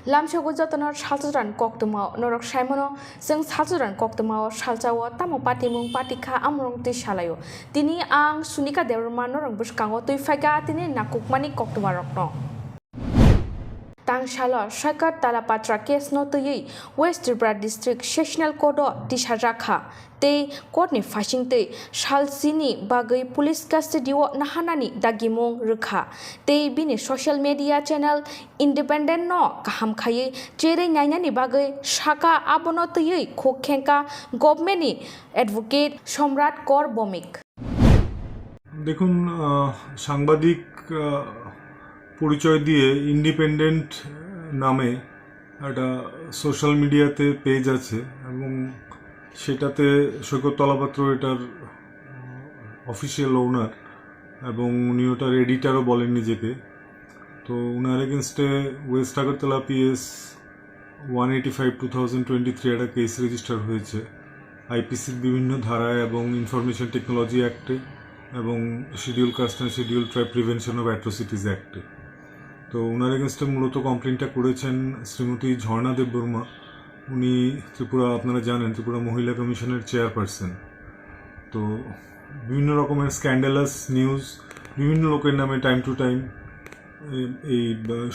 Lamshago Jatana Shalzaran Koktuma, Norok Shaimono, Sing Salzaran Koktuma, Shalzawa, Tamo Patimung Patika Amrong de Shalayo. Tini Ang Sunika Derma Norong Bushkango to Fagatini Nakukmani Koktumarokno. Tangshala Shaka Talapatra case no to ye West Tripura District Sectional Kodo Tisharaka te Courtney Fashing te Shalsini Bagai Police Custody Nahanani Dagimong Ruka te bini social media channel independent no Kaham Kaye Jere Nanyani Bagai Shaka Abono to ye Kokenka Government Advocate Shomrat Kor Bomik. দেখুন সাংবাদিক পরিচয় দিয়ে independent নামে একটা social মিডিয়াতে page আছে এবং সেটাতে সৈকত তলাপাত্র এটার অফিসিয়াল ওনার এবং উনি ওটার এডিটারও বলেন নিজেকে। তো ওনার এগেনস্টে ওয়েস্ট আগরতলা পিএস 185/2023 একটা কেস রেজিস্টার হয়েছে আইপিসির বিভিন্ন ধারায় এবং ইনফরমেশন টেকনোলজি অ্যাক্টে এবং schedule caste and schedule tribe prevention of atrocities অ্যাক্টে। তো ওনার এগেনস্টে মূলত কমপ্লেনটা করেছেন শ্রীমতী ঝর্ণা দেববর্মা। উনি ত্রিপুরা, আপনারা জানেন, ত্রিপুরা মহিলা কমিশনের চেয়ারপারসন। তো বিভিন্ন রকমের স্ক্যান্ডালাস নিউজ বিভিন্ন লোকের নামে টাইম টু টাইম এই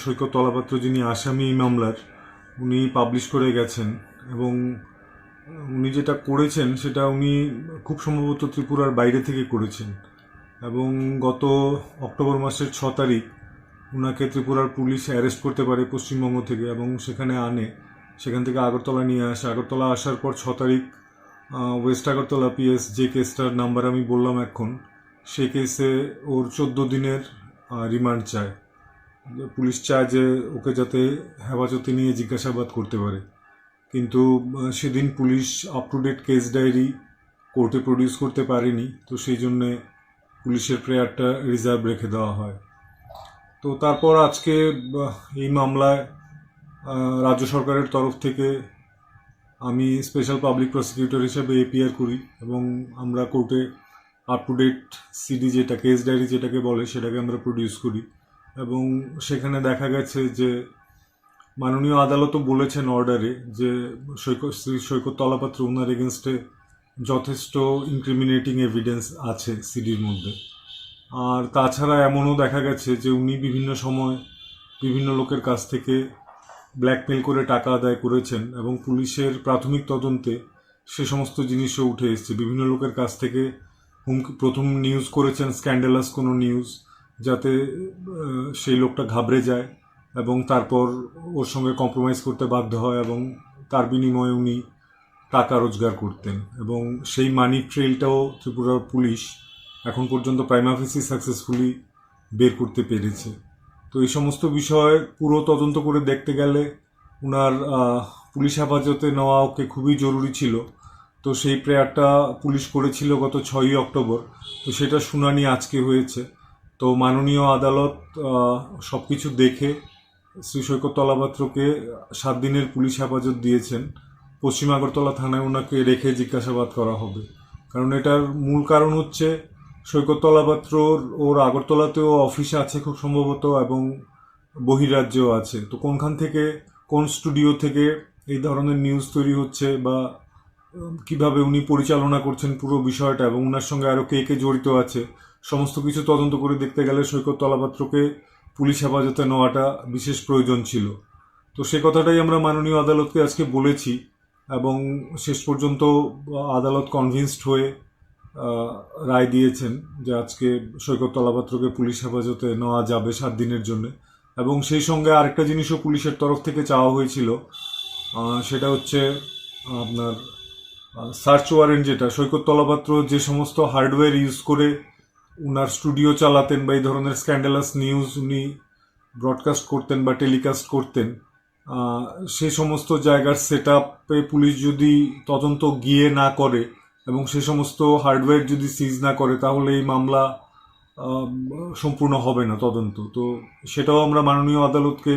সৈকত তলাপাত্র যিনি আসামি এই মামলার, উনি পাবলিশ করে গেছেন এবং উনি যেটা করেছেন সেটা উনি খুব সম্ভবত ত্রিপুরার বাইরে থেকে করেছেন এবং গত অক্টোবর মাসের 6 তারিখ ওনাকে ত্রিপুরার পুলিশ অ্যারেস্ট করতে পারে পশ্চিমবঙ্গ থেকে এবং সেখানে আনে, সেখান থেকে আগরতলা নিয়ে আসে। আগরতলা আসার পর 6 তারিখ ওয়েস্ট আগরতলা পিএস যে কেসটার নাম্বার আমি বললাম এখন, সেই কেসে ওর 14 দিনের রিমান্ড চায়। পুলিশ চায় যে ওকে যাতে হেফাজতে নিয়ে জিজ্ঞাসাবাদ করতে পারে, কিন্তু সেদিন police up to date case diary কোর্টে প্রডিউস করতে পারেনি। তো সেই জন্যে পুলিশের প্রেয়ারটা রিজার্ভ রেখে দেওয়া হয়। তো তারপর আজকে এই মামলায় রাজ্য সরকারের তরফ থেকে আমি স্পেশাল পাবলিক প্রসিকিউটর হিসেবে এপিআর করি এবং আমরা কোর্টে আপ টু ডেট সিডি যেটা কেস ডায়েরি যেটাকে বলে সেটাকে আমরা প্রডিউস করি এবং সেখানে দেখা গেছে যে মাননীয় আদালতও বলেছেন অর্ডারে যে সৈকত তলাপাত্র ওনার এগেনস্টে যথেষ্ট ইনক্রিমিনেটিং এভিডেন্স আছে সিডির মধ্যে। আর তাছাড়া এমনও দেখা গেছে যে উনি বিভিন্ন সময় বিভিন্ন লোকের কাছ থেকে ব্ল্যাকমেল করে টাকা আদায় করেছেন এবং পুলিশের প্রাথমিক তদন্তে সে সমস্ত জিনিসও উঠে এসেছে। বিভিন্ন লোকের কাছ থেকে প্রথম নিউজ করেছেন স্ক্যান্ডালাস কোনো নিউজ, যাতে সেই লোকটা ঘাবড়ে যায় এবং তারপর ওর সঙ্গে কম্প্রোমাইজ করতে বাধ্য হয় এবং তার বিনিময়ে উনি টাকা রোজগার করতেন এবং সেই মানি ট্রেলটাও ত্রিপুরার পুলিশ এখন পর্যন্ত প্রাইমা ফেসি সাকসেসফুলি বের করতে পেরেছে। তো এই সমস্ত বিষয় পুরো তদন্ত করে দেখতে গেলে ওনার পুলিশ হেফাজতে নেওয়া ওকে খুবই জরুরি ছিল। তো সেই প্রেয়ারটা পুলিশ করেছিল গত 6ই অক্টোবর। তো সেটা শুনানি আজকে হয়েছে। তো মাননীয় আদালত সব কিছু দেখে শ্রী সৈকত তলাপাত্রকে 7 দিনের পুলিশ হেফাজত দিয়েছেন। পশ্চিম আগরতলা থানায় ওনাকে রেখে জিজ্ঞাসাবাদ করা হবে, কারণ এটার মূল কারণ হচ্ছে সৈকত তলাপাত্রর ওর আগরতলাতেও অফিস আছে খুব সম্ভবত এবং বহিরাজ্যেও আছে। তো কোনখান থেকে, কোন স্টুডিও থেকে এই ধরনের নিউজ তৈরি হচ্ছে বা কিভাবে উনি পরিচালনা করছেন পুরো বিষয়টা এবং ওনার সঙ্গে আরও কে কে জড়িত আছে, সমস্ত কিছু তদন্ত করে দেখতে গেলে সৈকত তলাপাত্রকে পুলিশ হেফাজতে নেওয়াটা বিশেষ প্রয়োজন ছিল। তো সে কথাটাই আমরা মাননীয় আদালতকে আজকে বলেছি এবং শেষ পর্যন্ত আদালত কনভিন্সড হয়ে রায় দিয়েছেন যে আজকে সৈকত তলাপাত্রকে পুলিশ হেফাজতে নেওয়া যাবে 7 দিনের জন্য। এবং সেই সঙ্গে আরেকটা জিনিসও পুলিশের তরফ থেকে চাওয়া হয়েছিল, সেটা হচ্ছে আপনার সার্চ ওয়ারেন্ট, যেটা সৈকত তলাপাত্র যে সমস্ত হার্ডওয়্যার ইউজ করে উনার স্টুডিও চালাতেন বা এই ধরনের স্ক্যান্ডালাস নিউজ উনি ব্রডকাস্ট করতেন বা টেলিকাস্ট করতেন, সে সমস্ত জায়গার সেট আপে পুলিশ যদি তদন্ত গিয়ে না করে এবং সে সমস্ত হার্ডওয়্যার যদি সিজ না করে তাহলে এই মামলা সম্পূর্ণ হবে না তদন্ত। তো সেটাও আমরা মাননীয় আদালতকে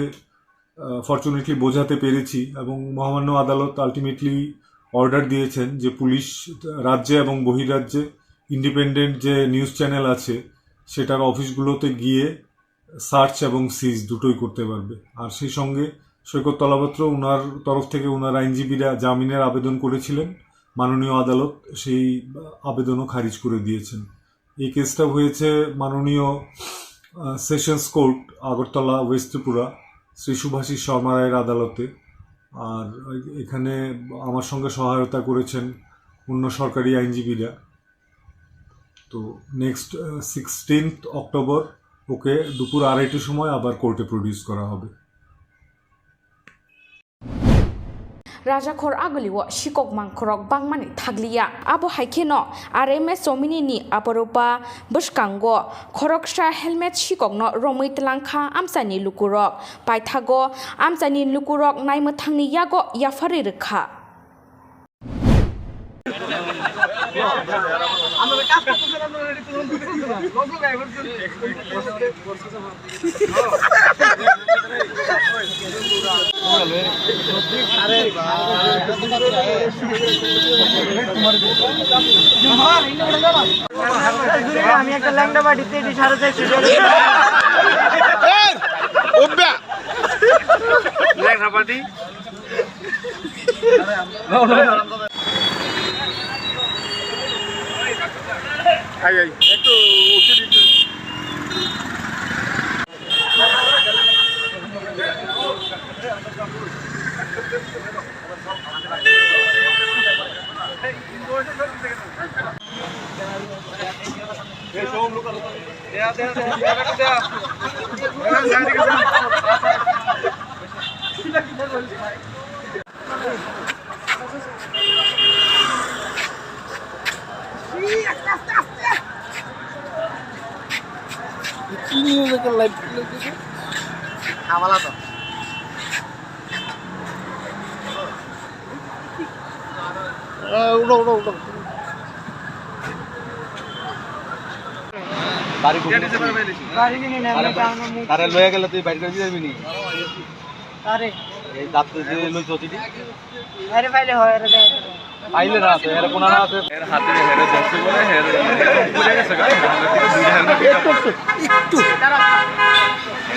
ফরচুনেটলি বোঝাতে পেরেছি এবং মহামান্য আদালত আলটিমেটলি অর্ডার দিয়েছেন যে পুলিশ রাজ্যে এবং বহিরাজ্যে ইন্ডিপেন্ডেন্ট যে নিউজ চ্যানেল আছে সেটার অফিসগুলোতে গিয়ে সার্চ এবং সিজ দুটোই করতে পারবে। আর সেই সঙ্গে সৈকত তলাপত্র ওনার তরফ থেকে ওনার আইনজীবীরা জামিনের আবেদন করেছিলেন, মাননীয় আদালত সেই আবেদনও খারিজ করে দিয়েছেন। এই কেসটা হয়েছে মাননীয় sessions court Agartala west Tripura Shri Subhashis Sharma রায়ের আদালতে। আর এখানে আমার সঙ্গে সহায়তা করেছেন অন্য সরকারি আইনজীবীরা। তো নেক্সট 16 অক্টোবর ওকে দুপুর 2:30টার সময় আবার কোর্টে প্রডিউস করা হবে। Rajakor aguliwo shikok mangkorok bangmani thagliya abo haikeno RMS somini ni aporopa bushkango khoroksha helmet shikokno romui tlangkha amsani lukurok paithago amsani lukurok naimthangni yago yafari rekha আমি একটা ল্যাংড়া বাড়িতে সাড়ে তারে লয়ে গেলে তুই বাইরে করে দিবি নি আরে এই দাঁত যে লই চটিটি আরে ফাইলে হয় রে পাইলে না তো এর কোনা না তো এর হাতে হেরে ধরছে বলে হেরে পড়ে গেছে গা দুইটা হেলমেট একটু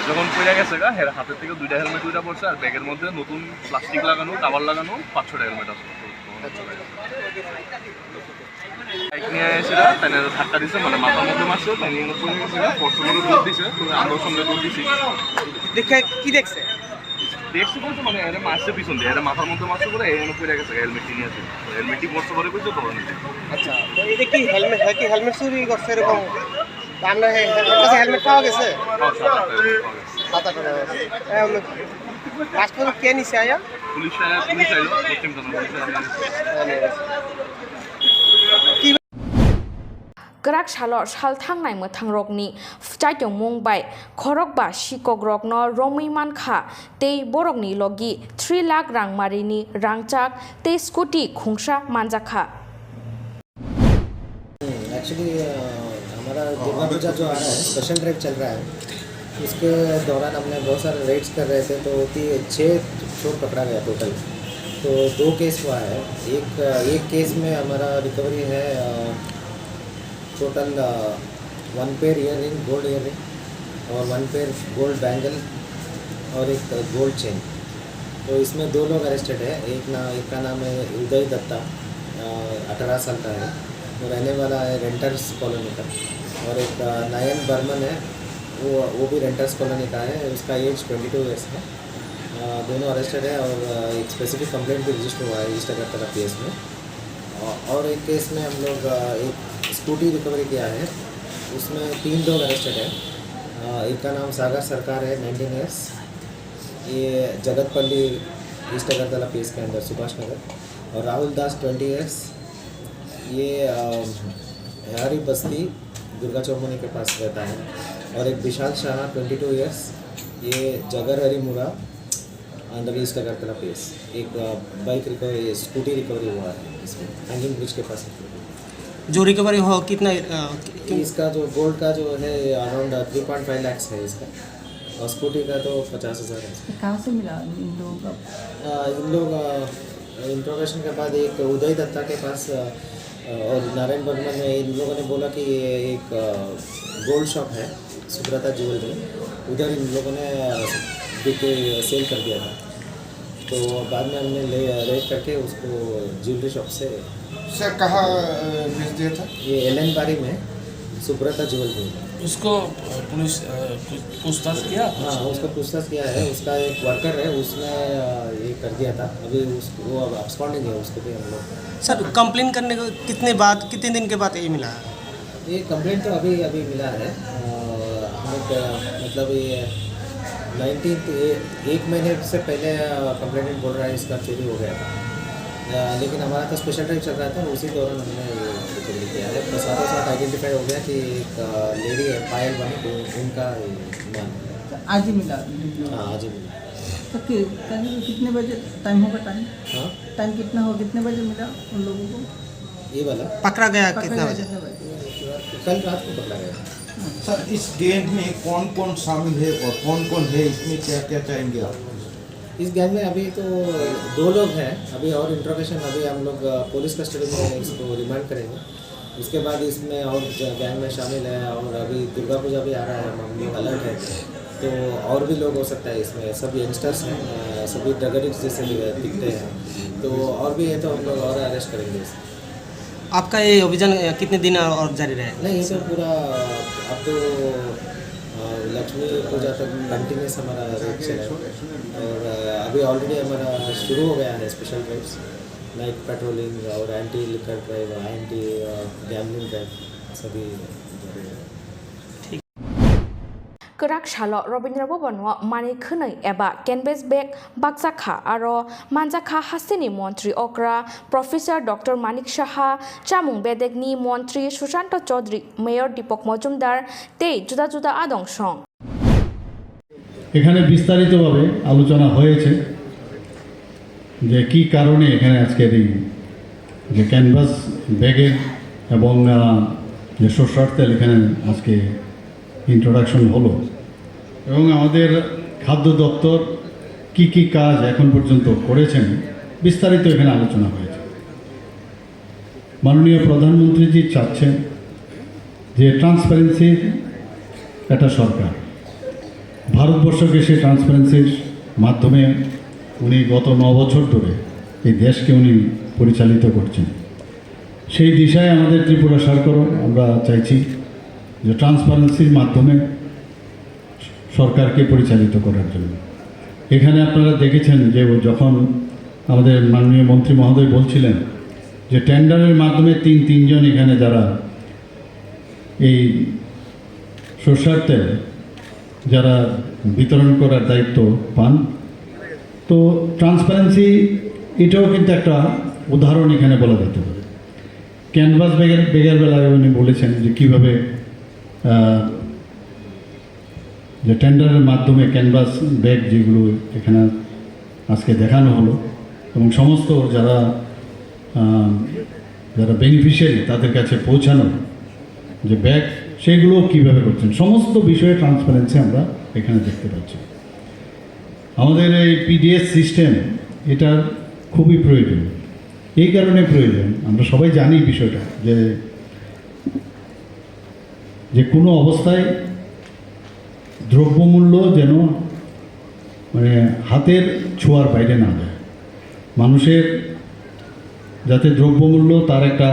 যখন পড়ে গেছে গা হের হাতে থেকে দুইটা হেলমেট দুইটা পড়ছে আর ব্যাগের মধ্যে নতুন প্লাস্টিক লাগানো কভার লাগানো 500 হেলমেট আছে বাইক নিয়ে এসেছিল তাই ধাক্কা দিছে মানে মাথার মধ্যে মারছে তাই নিয়ে পড়ে গেছে পরশুমরে দৌড় দিছে তো আমরাও সঙ্গে দৌড় দিছি দেখে কি দেখছে দেখছি বলতে মানে এর মারছে পিছন দিয়ে এর মাথার মধ্যে মারছে বলে এই পড়ে গেছে হেলমেট নিয়ে আছে হেলমেটই পরছে পরে কইছে তো আচ্ছা তো এটা কি হেলমেট হয় কি হেলমেট চুরি করছে এরকম আমরা কাছে হেলমেট পাওয়া গেছে পাতা করে লাস্ট কে নিছে আয়া পুলিশ আইলো পশ্চিম থানা Gerak shalor shal thangnai mothang rokni chaityong mungbai khorokba shikogrokno romui mankha tei borokni logi 3 lakh rangmarini rangchak tei scooty khungsha manjakha actually हमारा दुर्गा पूजा जो आ रहा है स्पेशल ड्राइव चल रहा है इसके दौरान हमने बहुत सारे रेड्स कर रहे थे तो 6 चोर पकड़ा गया टोटल। तो 2 केस हुआ है। एक केस में हमारा रिकवरी है total 1 pair earliness gold earliness और 1 पेयर गोल्ड बैंगल और एक गोल्ड चेन। तो इसमें 2 लोग अरेस्टेड है। एक का नाम है उदय दत्ता 18 साल का है, वो रहने वाला है रेंटर्स कॉलोनी का। और एक नयन बर्मन है, वो भी रेंटर्स कॉलोनी का है, उसका एज 22 ईयर्स है। दोनों अरेस्टेड है और एक स्पेसिफिक कंप्लेंट भी रजिस्टर हुआ है ईस्ट अगरतला केस में। और एक केस में हम लोग एक स्कूटी रिकवरी किया है, उसमें 3 लोग अरेस्टेड है। एक का नाम सागर सरकार है 19 ईयर्स, ये जगतपल्ली ईस्ट अगरतला पीएस के अंदर सुभाष नगर। और राहुल दास 20 ईयर्स, ये हरी बस्ती दुर्गा चौमुनी के पास रहता है। और एक विशाल शाह 22 ईयर्स, ये जगर हरीमुरा अंडर ईस्ट अगरतला पीएस। एक बाइक रिकवरी स्कूटी रिकवरी हुआ है इसमें हैंगिंग ब्रिज के पास। जो रिकवरी हो कितना इसका जो गोल्ड का जो है अराउंड 3.5 लाख है इसका, और स्कूटी का तो 50,000 है। कहाँ से मिला इन लोगों का? इन लोग इंट्रोगेशन के बाद एक उदय दत्ता के पास और नारायण बर्मन में इन लोगों ने बोला कि ये एक गोल्ड शॉप है सुब्रता ज्वेलरी, उधर इन लोगों ने सेल कर दिया था। तो बाद में हमने रेड करके उसको ज्वेलरी शॉप से सर कहाँ भेज दिया था? ये एलन बारी में सुब्रता ज्वेलरी। उसको पुलिस पूछताछ किया। हाँ, उसका पूछताछ किया है। उसका एक वर्कर है, उसने ये कर दिया था। अभी वो अब अब्सकॉन्डिंग है, उसको भी हम लोग। सर कंप्लेन करने को कितने दिन के बाद ये मिला है? ये कंप्लेंट तो अभी मिला है। मतलब ये 19 एक महीने से पहले कंप्लेंट बोल रहा है इसका चोरी हो गया था। लेकिन हमारा तो स्पेशल ड्राइव चल रहा था, उसी दौरान हमने ये रिकवरी किया है। तो साथों साथ आइडेंटिफाई हो गया कि एक लेडी है पायल वाली, तो उनका मान। आज ही मिला। हाँ, आज ही मिला। तो कितने बजे टाइम होगा? हाँ, टाइम कितना होगा? कितने बजे मिला उन लोगों को? ये वाला पकड़ा गया पकड़ा कितना गया बजे? कितने बजे? कल रात को पकड़ा गया। सर इस गैंग में कौन कौन शामिल है और कौन कौन है, इसमें क्या क्या चाहेंगे आप? इस गैंग में अभी तो 2 लोग हैं। अभी और इंट्रोगेशन अभी हम लोग पुलिस कस्टडी में इसको रिमांड करेंगे। उसके बाद इसमें और गैंग में शामिल है। और अभी दुर्गा पूजा भी आ रहा है, हम लोग अलर्ट है। तो और भी लोग हो सकता है इसमें। सब यंगस्टर्स हैं, सभी ड्रग एडिक्ट्स जैसे दिखते हैं। तो और भी है, तो हम लोग और अरेस्ट करेंगे इसमें। आपका ये अभियान कितने दिन और जारी रहेगा? नहीं, ये तो पूरा अब तो लक्ष्मी पूजा तक कंटिन्यूस हमारा रेट चलेगा। और अभी ऑलरेडी हमारा शुरू हो गया है स्पेशल ड्राइव्स, नाइट पेट्रोलिंग और anti liquor drive, anti gambling drive सभी। Kerak Shalo Robindra Bobonwa Mani Khunai Eba Kenbes Bek Bakzakha Aro Manjakha Hasini Montri Okra Professor Dr. Manik Shaha Chamung Bedegni Montri Shushanto Chaudhry Mayor Dipok Mojumdar Te Juda Juda Adong Shong এখানে বিস্তারিতভাবে আলোচনা হয়েছে যে কি কারণে এখানে আজকের এই যে ক্যানভাস ব্যাগের এবং যে সরষের তেল এখানে আজকে ইন্ট্রোডাকশন হলো এবং আমাদের খাদ্য দপ্তর কি কি কাজ এখন পর্যন্ত করেছেন বিস্তারিত এখানে আলোচনা হয়েছে। মাননীয় প্রধানমন্ত্রীজি চাচ্ছেন যে ট্রান্সপারেন্সির একটা সরকার, ভারতবর্ষকে সেই ট্রান্সপারেন্সির মাধ্যমে উনি গত 9 বছর ধরে এই দেশকে উনি পরিচালিত করছেন। সেই দিশায় আমাদের ত্রিপুরা সরকারও আমরা চাইছি যে ট্রান্সপারেন্সির মাধ্যমে সরকারকে পরিচালিত করার জন্য। এখানে আপনারা দেখেছেন যে যখন আমাদের মাননীয় মন্ত্রী মহোদয় বলছিলেন যে টেন্ডারের মাধ্যমে তিনজন এখানে যারা এই সরষের তেল যারা বিতরণ করার দায়িত্ব পান, তো ট্রান্সপারেন্সি এটাও কিন্তু একটা উদাহরণ এখানে বলা যেতে পারে। ক্যানভাস ব্যাগের বেলায় উনি বলেছেন যে কীভাবে যে টেন্ডারের মাধ্যমে ক্যানভাস ব্যাগ যেগুলো এখানে আজকে দেখানো হলো এবং সমস্ত যারা বেনিফিশিয়ারি তাদের কাছে পৌঁছানো যে ব্যাগ সেগুলো কীভাবে করছেন, সমস্ত বিষয়ে ট্রান্সপারেন্সি আমরা এখানে দেখতে পাচ্ছি। আমাদের এই পিডিএস সিস্টেম এটা খুবই প্রয়োজন। এই কারণে প্রয়োজন, আমরা সবাই জানি বিষয়টা যে কোনো অবস্থায় দ্রব্যমূল্য যেন মানে হাতের ছোঁয়ার বাইরে না যায়, মানুষের যাতে দ্রব্যমূল্য তার একটা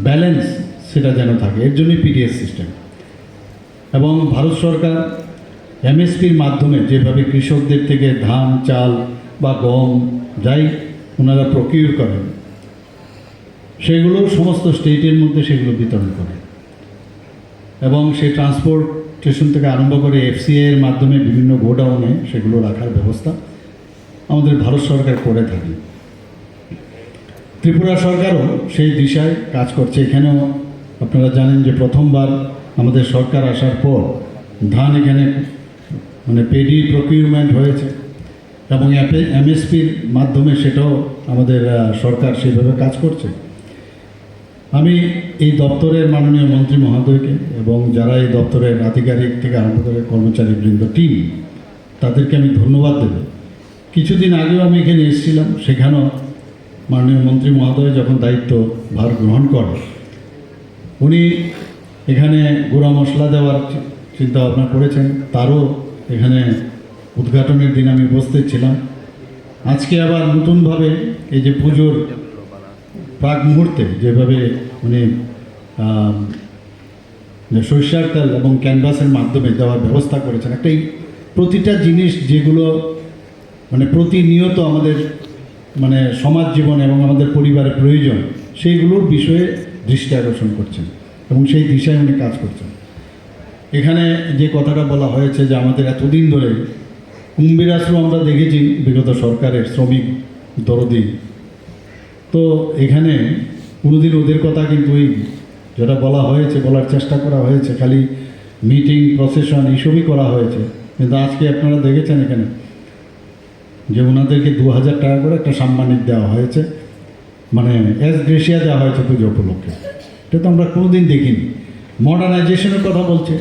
ব্যালেন্স সেটা যেন থাকে, এর জন্যই পিডিএস সিস্টেম। এবং ভারত সরকার এমএসপির মাধ্যমে যেভাবে কৃষকদের থেকে ধান, চাল বা গম যাই ওনারা প্রকিউর করেন সেগুলো সমস্ত স্টেটের মধ্যে সেগুলো বিতরণ করে এবং সেই ট্রান্সপোর্টেশন থেকে আরম্ভ করে এফসিআই এর মাধ্যমে বিভিন্ন গোডাউনে সেগুলো রাখার ব্যবস্থা আমাদের ভারত সরকার করে থাকে। ত্রিপুরা সরকারও সেই দিশায় কাজ করছে। এখানেও আপনারা জানেন যে প্রথমবার আমাদের সরকার আসার পর ধান এখানে মানে পেডি প্রকিউরমেন্ট হয়েছে এবং এমএসপির মাধ্যমে সেটাও আমাদের সরকার সেইভাবে কাজ করছে। আমি এই দপ্তরের মাননীয় মন্ত্রী মহোদয়কে এবং যারা এই দপ্তরের আধিকারিক থেকে আরম্ভ করে কর্মচারীবৃন্দ টিম তাদেরকে আমি ধন্যবাদ দেব। কিছুদিন আগেও আমি এখানে এসেছিলাম, সেখানেও মাননীয় মন্ত্রী মহোদয় যখন দায়িত্ব ভার গ্রহণ করে উনি এখানে গুঁড়া মশলা দেওয়ার চিন্তা ভাবনা করেছেন, তারও এখানে উদ্ঘাটনের দিন আমি উপস্থিত ছিলাম আজকে আবার নতুনভাবে এই যে পুজোর প্রাক মুহূর্তে যেভাবে উনি যে সরিষার তেল এবং ক্যানভাসের মাধ্যমে দেওয়ার ব্যবস্থা করেছেন, একটা প্রতিটা জিনিস যেগুলো মানে প্রতিনিয়ত আমাদের মানে সমাজ জীবন এবং আমাদের পরিবারের প্রয়োজন, সেইগুলোর বিষয়ে দৃষ্টি আকর্ষণ করছেন এবং সেই দিশায় উনি কাজ করছেন। এখানে যে কথাটা বলা হয়েছে যে আমাদের এতদিন ধরে কুম্ভীর আশ্রম আমরা দেখেছি বিগত সরকারের শ্রমিক দরদি, তো এখানে কোনোদিন ওদের কথা কিন্তু ওই যেটা বলা হয়েছে, বলার চেষ্টা করা হয়েছে, খালি মিটিং প্রসেশন এইসবই করা হয়েছে। কিন্তু আজকে আপনারা দেখেছেন এখানে যে ওনাদেরকে 2000 টাকা করে একটা সাম্মানিক দেওয়া হয়েছে, মানে এস গ্রেসিয়া দেওয়া হয়েছে পুজো উপলক্ষে। এটা তো আমরা কোনোদিন দেখিনি। মডার্নাইজেশনের কথা বলছে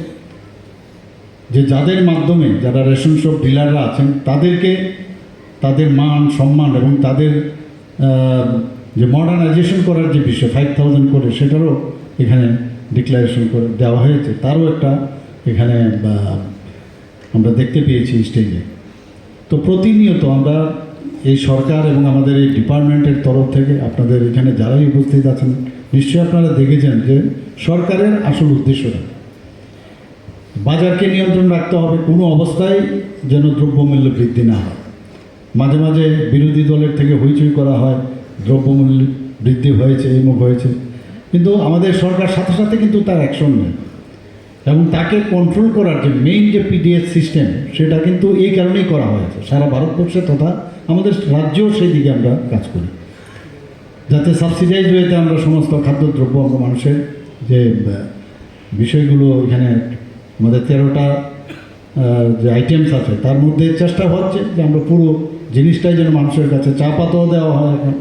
যে যাদের মাধ্যমে যারা রেশন শপ ডিলাররা আছেন তাদেরকে তাদের মান সম্মান এবং তাদের যে মডার্নাইজেশন করার যে বিষয় 5000 করে, সেটারও এখানে ডিক্লারেশন করে দেওয়া হয়েছে, তারও একটা এখানে আমরা দেখতে পেয়েছি স্টেজে। তো প্রতিনিয়ত আমরা এই সরকার এবং আমাদের এই ডিপার্টমেন্টের তরফ থেকে আপনাদের এখানে যারাই উপস্থিত আছেন নিশ্চয়ই আপনারা দেখেছেন যে সরকারের আসল উদ্দেশ্যটা বাজারকে নিয়ন্ত্রণ রাখতে হবে, কোনো অবস্থায় যেন দ্রব্যমূল্য বৃদ্ধি না হয়। মাঝে মাঝে বিরোধী দলের থেকে হইচই করা হয় দ্রব্যমূল্য বৃদ্ধি হয়েছে, এইমুখ হয়েছে, কিন্তু আমাদের সরকার সাথে সাথে কিন্তু তার অ্যাকশন নেয় এবং তাকে কন্ট্রোল করার যে মেইন যে পিডিএস সিস্টেম সেটা কিন্তু এই কারণেই করা হয়েছে সারা ভারতবর্ষে তথা আমাদের রাজ্যেও সেই দিকে আমরা কাজ করি, যাতে সাবসিডাইজ ওয়েতে আমরা সমস্ত খাদ্যদ্রব্য আমরা মানুষের যে বিষয়গুলো এখানে আমাদের 13টা যে আইটেমস আছে তার মধ্যে চেষ্টা হচ্ছে যে আমরা পুরো জিনিসটাই যেন মানুষের কাছে, চা পাতাও দেওয়া হয় এখন,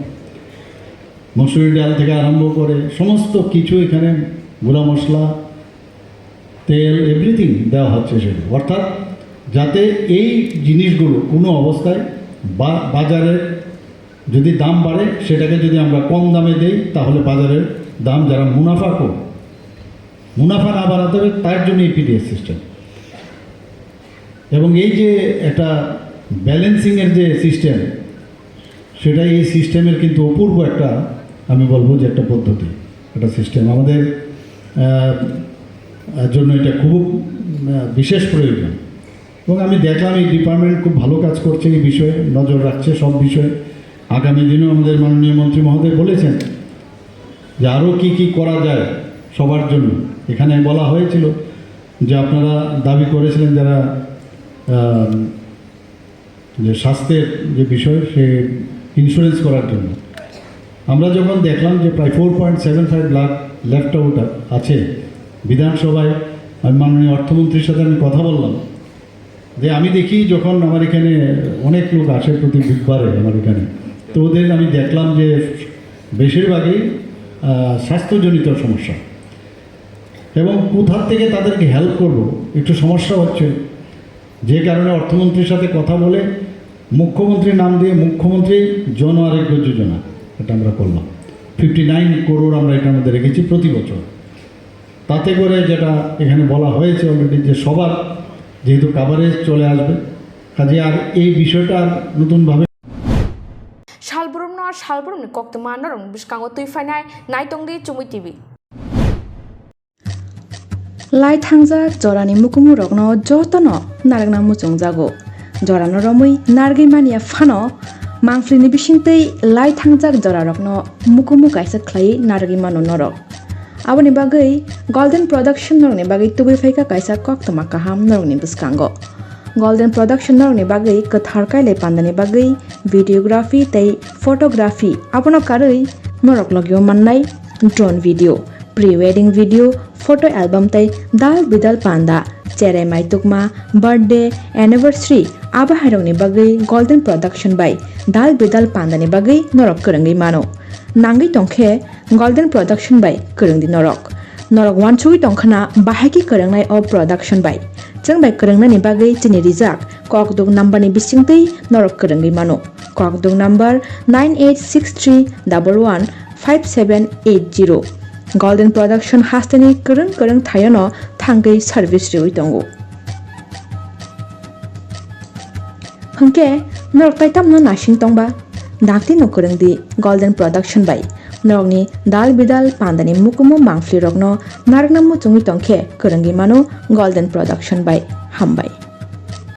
মসুরি ডাল থেকে আরম্ভ করে সমস্ত কিছু এখানে গুঁড়া মশলা, তেল, এভরিথিং দেওয়া হচ্ছে সেগুলো, অর্থাৎ যাতে এই জিনিসগুলো কোনো অবস্থায় বাজারের যদি দাম বাড়ে সেটাকে যদি আমরা কম দামে দেই তাহলে বাজারের দাম যারা মুনাফা না বাড়াতে হবে তার জন্য এই পিডিএস সিস্টেম। এবং এই যে একটা ব্যালেন্সিংয়ের যে সিস্টেম, সেটাই এই সিস্টেমের কিন্তু অপূর্ব একটা, আমি বলবো যে একটা পদ্ধতি, একটা সিস্টেম আমাদের জন্য এটা খুব বিশেষ প্রয়োজন। এবং আমি দেখলাম এই ডিপার্টমেন্ট খুব ভালো কাজ করছে, এই বিষয়ে নজর রাখছে সব বিষয়ে। আগামী দিনেও আমাদের মাননীয় মন্ত্রী মহোদয় বলেছেন যে আরও কী করা যায় সবার জন্য। এখানে বলা হয়েছিল যে আপনারা দাবি করেছিলেন যারা যে স্বাস্থ্যের যে বিষয় সে ইন্স্যুরেন্স করার জন্য। আমরা যখন দেখলাম যে প্রায় 4.75 লাখ লেফট আউট আছে বিধানসভায়, আমি মাননীয় অর্থমন্ত্রীর সাথে আমি কথা বললাম যে আমি দেখি যখন আমার এখানে অনেক লোক আসে প্রতি বুধবারে আমার এখানে, তো ওদের আমি দেখলাম যে বেশিরভাগই স্বাস্থ্যজনিত সমস্যা এবং কোথার থেকে তাদেরকে হেল্প করব একটু সমস্যা হচ্ছে, যে কারণে অর্থমন্ত্রীর সাথে কথা বলে মুখ্যমন্ত্রীর নাম দিয়ে মুখ্যমন্ত্রী জন আরোগ্য যোজনা এটা আমরা করলাম। 59 করোড় আমরা এটার মধ্যে রেখেছি প্রতি বছর। তাতে করে যেটা এখানে বলা হয়েছে অলরেডি যে সবার যেহেতু কাভারেজ চলে আসবে, কাজে আর এই বিষয়টা নতুনভাবে শালবরমনি কক্তমা নরং বিস্কাঙ্গ তুইফাইনাই নাইতংদি চুমুই TV lie থাংজাক জরানি মুকুমু রগno jotano naragna muchung jago jorano romui nargi mania phano mangflini bisingtei lai thangjak jora rokno mukumu kaisa khlai nargi mano norok aboni bagai golden production norni bagai tubui phaika kaisa koktoma kaham norni biskango golden production norni bagai kathar kaile pandani bagai videography tei photography abono karoi norok logyo mannai drone video pre-wedding video photo album tei dal bidal panda cherai mai tukma birthday anniversary aba harongni bagai golden production by dal bidal panda ni bagai norok kerengi mano nangai tongkhe golden production by kerengdi norok wanchui tongkhana bahaki kerengnai of production by jeng by kerengna ni bagai chini rijak kokduk number ni bisingtei norok kerengi mano kokduk number 9863115780 golden production hastani kereng thayano thangai service rewi tongo hangke norok taitam no nasing tongba dakti no kurungdi golden production by norokni dal bidal pandani mukumu mangfli rokno naragna muchungi tongkhe kurungi mano golden production by hambai